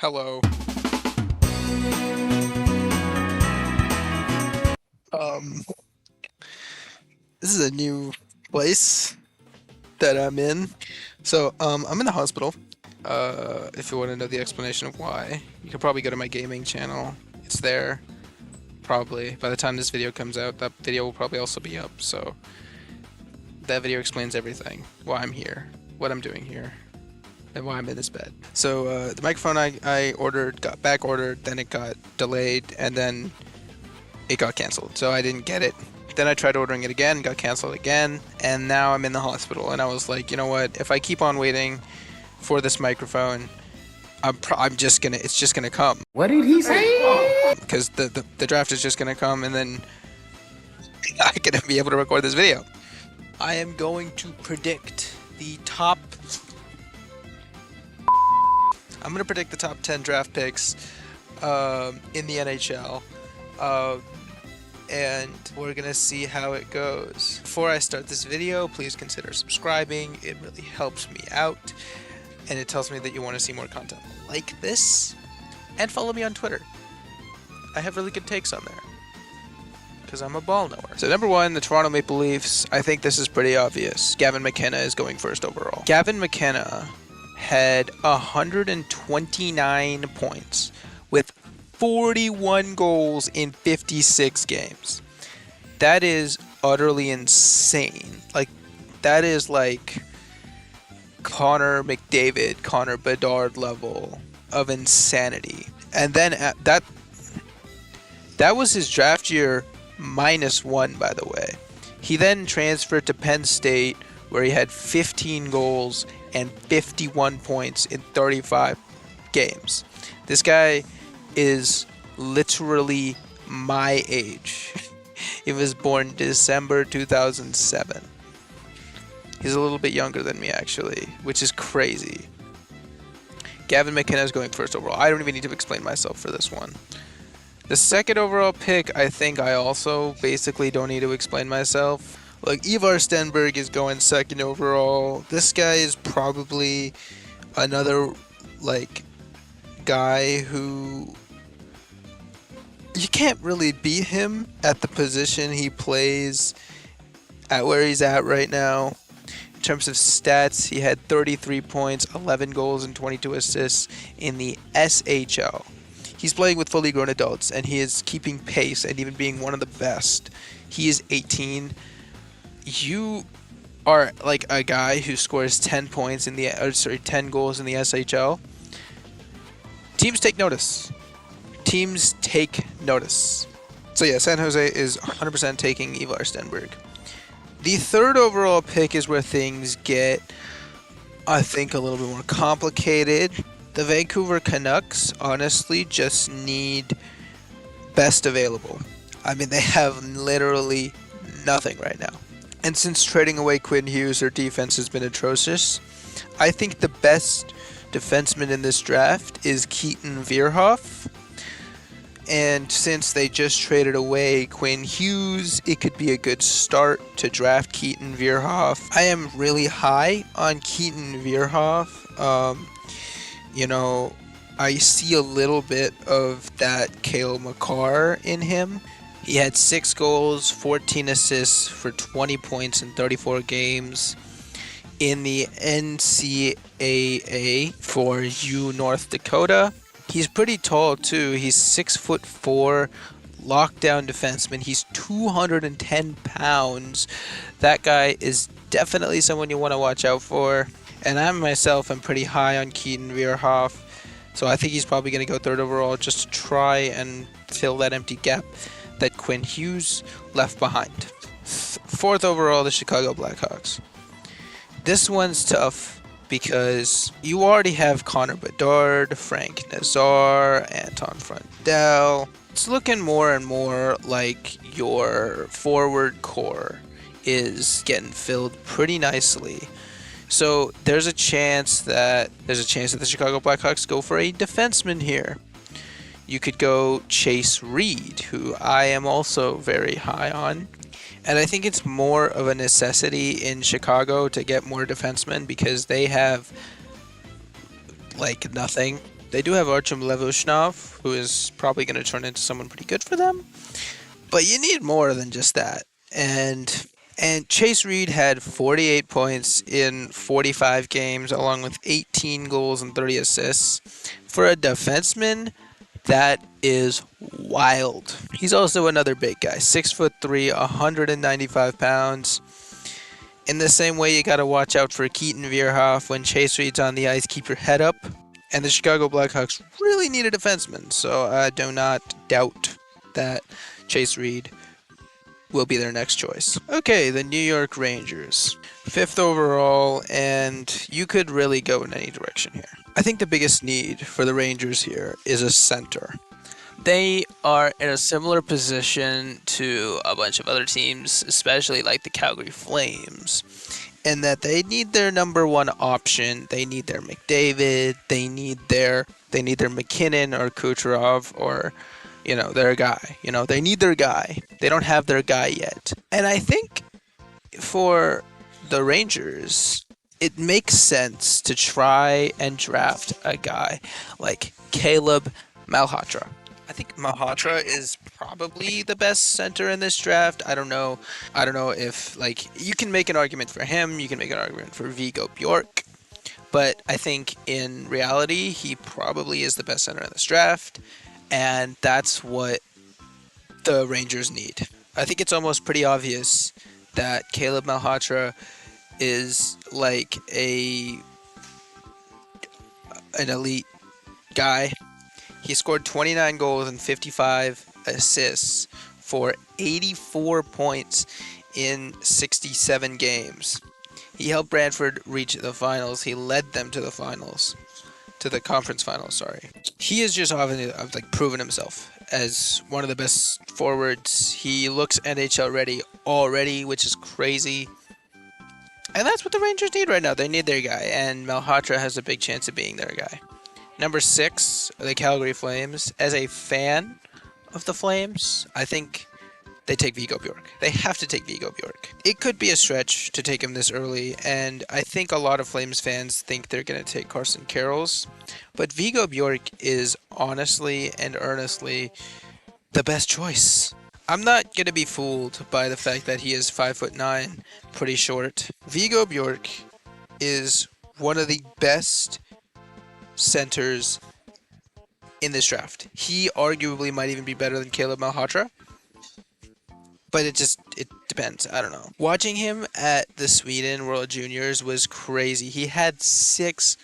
Hello. Um, this is a new place that I'm in. I'm in the hospital. If you want to know the explanation of why, you can probably go to my gaming channel. It's there. Probably. By the time this video comes out, that video will probably also be up. So that video explains everything. Why I'm here, what I'm doing here, and why I'm in this bed. So the microphone I ordered got back ordered, then it got delayed, and then it got canceled, so I didn't get it. Then I tried ordering it again, got canceled again, and now I'm in the hospital. And I was like, you know what? If I keep on waiting for this microphone, it's just gonna come. What did he say? Because the draft is just gonna come, and then I'm gonna be able to record this video. I am going to predict the top. I'm gonna predict the top 10 draft picks in the NHL. And we're gonna see how it goes. Before I start this video, please consider subscribing. It really helps me out, and it tells me that you want to see more content like this. And follow me on Twitter. I have really good takes on there, because I'm a ball knower. So number one, the Toronto Maple Leafs. I think this is pretty obvious. Gavin McKenna is going first overall. Gavin McKenna had 129 points with 41 goals in 56 games. That is utterly insane. Like, that is like Connor McDavid, Connor Bedard level of insanity. And then that was his draft year -1, by the way. He then transferred to Penn State, where he had 15 goals and 51 points in 35 games. This guy is literally my age. He was born December 2007. He's a little bit younger than me, actually, which is crazy. Gavin McKenna is going first overall. I don't even need to explain myself for this one. The second overall pick, I think I also basically don't need to explain myself. Like, Ivar Stenberg is going second overall. This guy is probably another, like, guy who you can't really beat him at the position he plays at where he's at right now. In terms of stats, he had 33 points, 11 goals, and 22 assists in the SHL. He's playing with fully grown adults, and he is keeping pace and even being one of the best. He is 18. You are like a guy who scores 10 goals in the SHL. Teams take notice. Teams take notice. So yeah, San Jose is 100% taking Ivar Stenberg. The third overall pick is where things get, I think, a little bit more complicated. The Vancouver Canucks honestly just need best available. I mean, they have literally nothing right now. And since trading away Quinn Hughes, their defense has been atrocious. I think the best defenseman in this draft is Keaton Vierhoff. And since they just traded away Quinn Hughes, it could be a good start to draft Keaton Vierhoff. I am really high on Keaton Vierhoff. I see a little bit of that Cale Makar in him. He had 6 goals, 14 assists for 20 points in 34 games in the NCAA for North Dakota. He's pretty tall too. He's 6'4", lockdown defenseman. He's 210 pounds. That guy is definitely someone you want to watch out for. And I myself am pretty high on Keaton Vierhoff, so I think he's probably going to go third overall just to try and fill that empty gap that Quinn Hughes left behind. Fourth overall, the Chicago Blackhawks. This one's tough because you already have Connor Bedard, Frank Nazar, Anton Frundell. It's looking more and more like your forward core is getting filled pretty nicely. So there's a chance that the Chicago Blackhawks go for a defenseman here. You could go Chase Reed, who I am also very high on. And I think it's more of a necessity in Chicago to get more defensemen because they have, like, nothing. They do have Artem Levushnov, who is probably going to turn into someone pretty good for them. But you need more than just that. And Chase Reed had 48 points in 45 games, along with 18 goals and 30 assists. For a defenseman, that is wild. He's also another big guy, 6'3", 195 pounds. In the same way, you got to watch out for Keaton Vierhoff when Chase Reed's on the ice. Keep your head up. And the Chicago Blackhawks really need a defenseman, so I do not doubt that Chase Reed will be their next choice. Okay, the New York Rangers. 5th overall, and you could really go in any direction here. I think the biggest need for the Rangers here is a center. They are in a similar position to a bunch of other teams, especially like the Calgary Flames, in that they need their number one option. They need their McDavid. They need their McKinnon or Kucherov or their guy. They need their guy. They don't have their guy yet. And I think for the Rangers, it makes sense to try and draft a guy like Caleb Malhotra. I think Malhotra is probably the best center in this draft. I don't know if you can make an argument for him, you can make an argument for Viggo Bjork, but I think in reality he probably is the best center in this draft, and that's what the Rangers need. I think it's almost pretty obvious that Caleb Malhotra is like an elite guy. He scored 29 goals and 55 assists for 84 points in 67 games. He helped Brantford reach the finals. He led them to the finals, to the conference finals, sorry. He is just often proven himself as one of the best forwards. He looks NHL ready already, which is crazy. And that's what the Rangers need right now. They need their guy, and Malhotra has a big chance of being their guy. Number 6, the Calgary Flames. As a fan of the Flames, I think they take Viggo Bjork. They have to take Viggo Bjork. It could be a stretch to take him this early, and I think a lot of Flames fans think they're going to take Carson Karels. But Viggo Bjork is honestly and earnestly the best choice. I'm not going to be fooled by the fact that he is 5'9", pretty short. Viggo Bjork is one of the best centers in this draft. He arguably might even be better than Caleb Malhotra, but it depends. I don't know. Watching him at the Sweden World Juniors was crazy. He had 6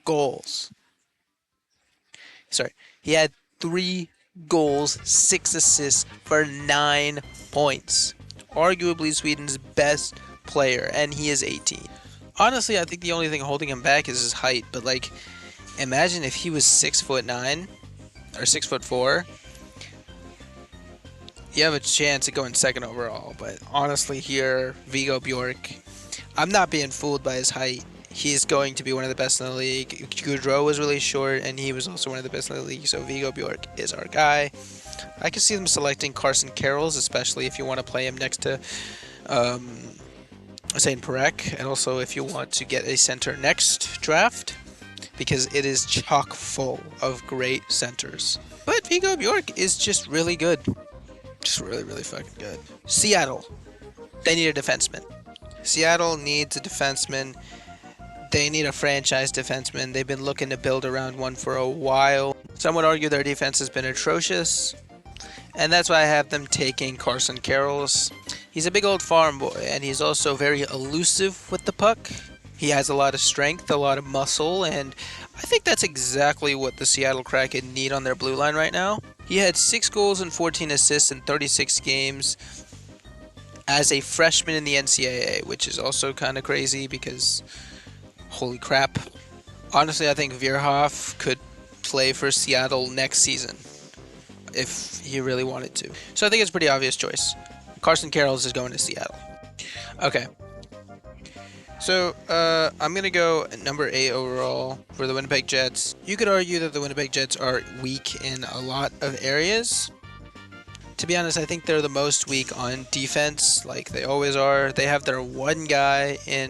goals. He had 3 goals, 6 assists for 9 points. Arguably Sweden's best player, and he is 18. Honestly, I think the only thing holding him back is his height, but imagine if he was 6'9" or 6'4". You have a chance of going second overall, but honestly here, Viggo Bjork, I'm not being fooled by his height. He's going to be one of the best in the league. Gaudreau was really short, and he was also one of the best in the league, so Viggo Bjork is our guy. I can see them selecting Carson Karels, especially if you want to play him next to St. Perek, and also if you want to get a center next draft, because it is chock full of great centers. But Viggo Bjork is just really good. Just really, really fucking good. Seattle. They need a defenseman. Seattle needs a defenseman. They need a franchise defenseman. They've been looking to build around one for a while. Some would argue their defense has been atrocious, and that's why I have them taking Carson Karels. He's a big old farm boy, and he's also very elusive with the puck. He has a lot of strength, a lot of muscle, and I think that's exactly what the Seattle Kraken need on their blue line right now. He had 6 goals and 14 assists in 36 games as a freshman in the NCAA, which is also kind of crazy because, holy crap. Honestly, I think Vierhoff could play for Seattle next season if he really wanted to. So I think it's a pretty obvious choice. Carson Karels is going to Seattle. Okay. So, I'm going to go at number 8 overall for the Winnipeg Jets. You could argue that the Winnipeg Jets are weak in a lot of areas. To be honest, I think they're the most weak on defense, like they always are. They have their one guy in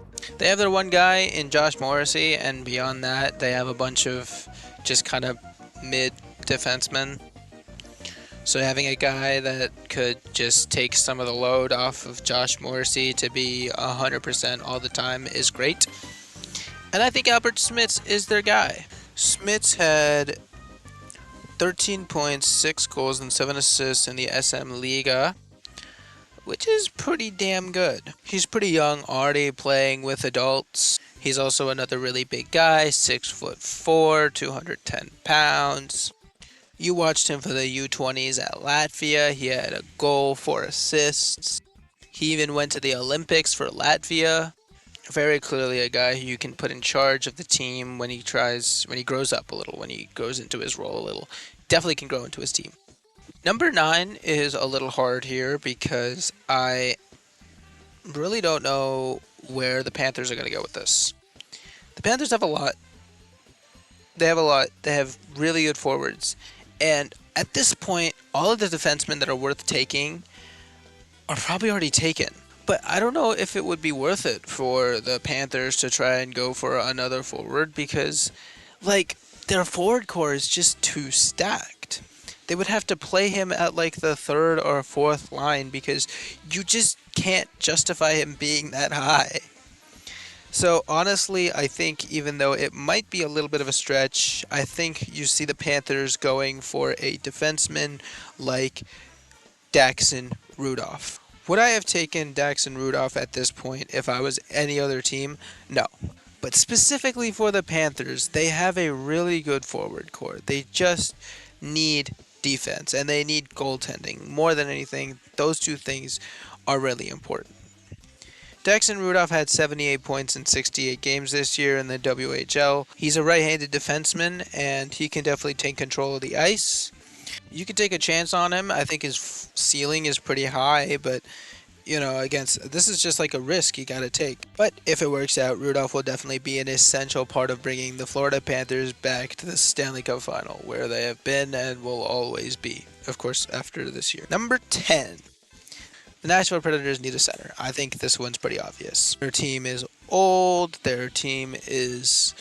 Josh Morrissey, and beyond that, they have a bunch of just kind of mid defenseman. So having a guy that could just take some of the load off of Josh Morrissey to be 100% all the time is great. And I think Albert Smits is their guy. Smits had 13 points, 6 goals, and 7 assists in the SM Liga, which is pretty damn good. He's pretty young, already playing with adults. He's also another really big guy, 6'4", 210 pounds. You watched him for the U20s at Latvia. He had a goal, 4 assists. He even went to the Olympics for Latvia. Very clearly a guy who you can put in charge of the team when he grows up a little, when he grows into his role a little. Definitely can grow into his team. Number 9 is a little hard here because I really don't know where the Panthers are going to go with this. The Panthers have a lot. They have really good forwards. And at this point, all of the defensemen that are worth taking are probably already taken. But I don't know if it would be worth it for the Panthers to try and go for another forward because, their forward core is just too stacked. They would have to play him at, the third or fourth line because you just can't justify him being that high. So honestly, I think even though it might be a little bit of a stretch, I think you see the Panthers going for a defenseman like Daxon Rudolph. Would I have taken Daxon Rudolph at this point if I was any other team? No. But specifically for the Panthers, they have a really good forward core. They just need defense and they need goaltending. More than anything, those two things are really important. Daxon Rudolph had 78 points in 68 games this year in the WHL. He's a right-handed defenseman, and he can definitely take control of the ice. You can take a chance on him. I think his ceiling is pretty high, but, this is just like a risk you got to take. But if it works out, Rudolph will definitely be an essential part of bringing the Florida Panthers back to the Stanley Cup Final, where they have been and will always be, of course, after this year. Number 10. The Nashville Predators need a center. I think this one's pretty obvious. Their team is old. Their team is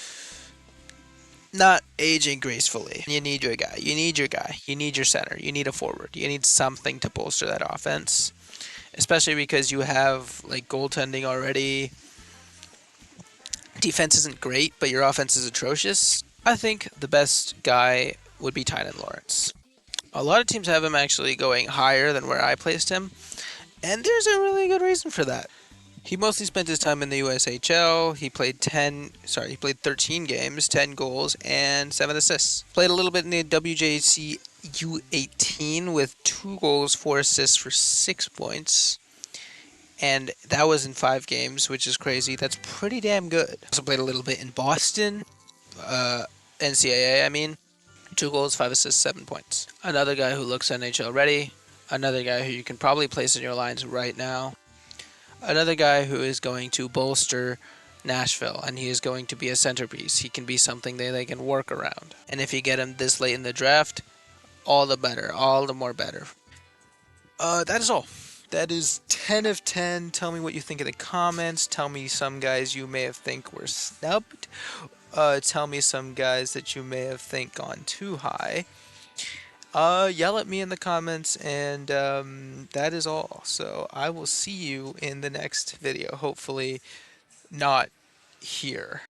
not aging gracefully. You need your guy. You need your center. You need a forward. You need something to bolster that offense. Especially because you have goaltending already. Defense isn't great, but your offense is atrocious. I think the best guy would be Tynan Lawrence. A lot of teams have him actually going higher than where I placed him. And there's a really good reason for that. He mostly spent his time in the USHL. He played 13 games, 10 goals, and 7 assists. Played a little bit in the WJC U18 with 2 goals, 4 assists for 6 points. And that was in 5 games, which is crazy. That's pretty damn good. Also played a little bit in Boston, NCAA, I mean. 2 goals, 5 assists, 7 points. Another guy who looks NHL ready. Another guy who you can probably place in your lines right now. Another guy who is going to bolster Nashville, and he is going to be a centerpiece. He can be something they can work around. And if you get him this late in the draft, all the better, all the more better. That is all. That is 10 of 10. Tell me what you think in the comments. Tell me some guys you may have think were snubbed. Tell me some guys that you may have think gone too high. Yell at me in the comments, and that is all. So I will see you in the next video. Hopefully not here.